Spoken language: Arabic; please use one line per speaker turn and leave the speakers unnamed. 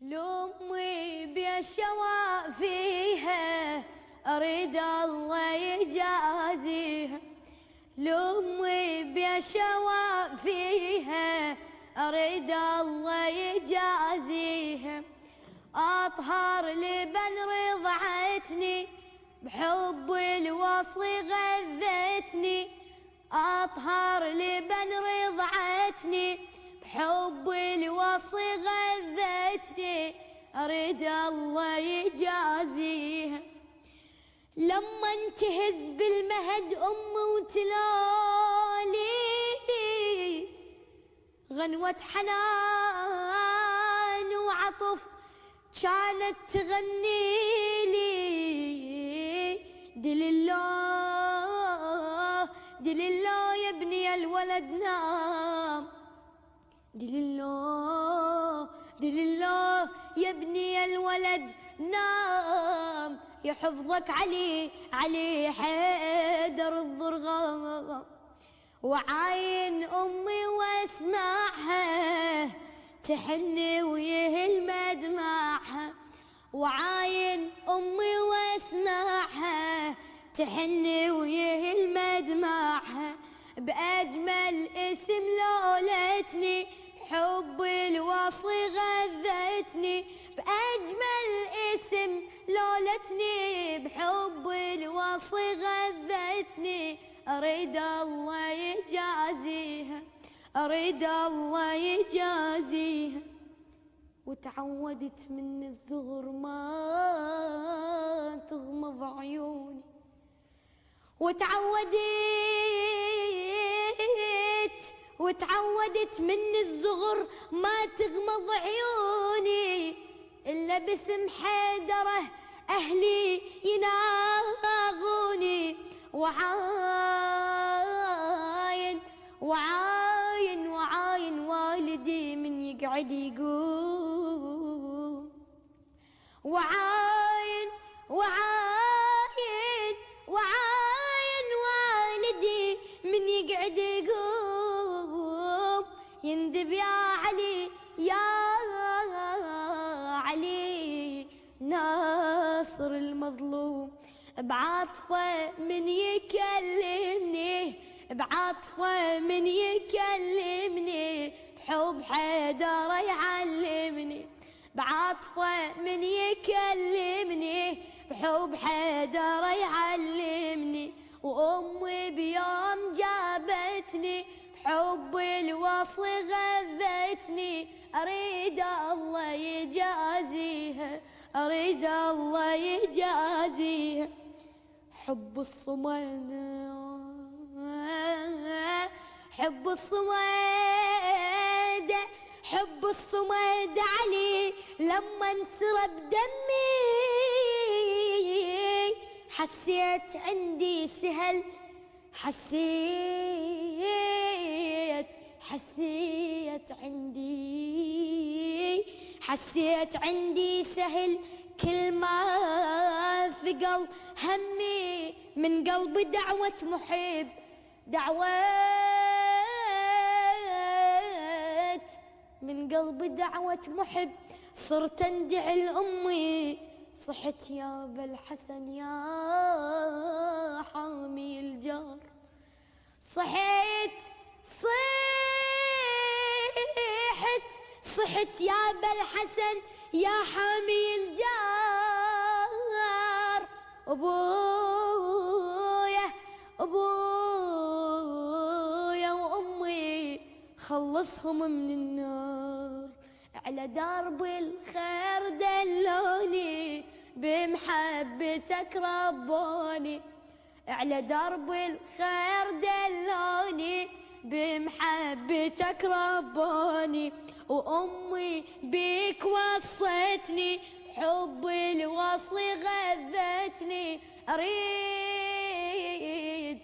لأمي بالشواء فيها أريد الله يجازيها، لأمي بالشواء فيها أريد الله يجازيها. أطهر لبن رضعتني بحب الوصل غذتني، أطهر لبن رضعتني بحب الوصل غذتني أريد الله يجازيها. لما انتهز بالمهد أمي وتلالي غنوة حنان وعطف كانت تغني لي، دل الله دل الله يا ابني الولد نام، دل الله دل الله يا ابني الولد نام، يحفظك علي علي حيدر الضرغام. وعاين أمي واسمعها تحني ويهل مدمعها، وعاين أمي واسمعها تحني ويهل مدمعها. بأجمل اسم لولتني حب الوصل غذتني، بأجمل اسم لولتني بحب الوصل غذتني أريد الله يجازيها، أريد الله يجازيها. وتعودت من الصغر ما تغمض عيوني، وتعودت من الصغر ما تغمض عيوني إلا باسم حيدره أهلي يناغوني. وعاين وعاين وعاين والدي من يقعد يقول، وعاين وعاين وعاين والدي من يقعد يقول يندب يا علي يا علي ناصر المظلوم. بعاطفه من يكلمني، بعاطفه من يكلمني بحب حيدر يعلمني، بعاطفه من يكلمني بحب حيدر يعلمني. وأمي بيوم جابتني بحب الوصل غذتني أريد الله يجازيها، أريد الله يجازيها. حب الصمد حب الصمد حب الصمد علي لما انسرب دمي حسيت عندي سهل، حسيت عندي سهل كل ما ثقل همي من قلبي دعوة محب، من قلبي دعوة محب. صرت اندعي لأمي صحت يا أبا الحسن يا حامي الجار، صحت يا أبا الحسن يا حامي الجار. أبويا وأمي خلصهم من النار، على درب الخير دلوني بمحبتك ربوني، على درب الخير دلوني بمحبتك ربوني. وأمي بيك وصيتني حب الوصل غذتني أريد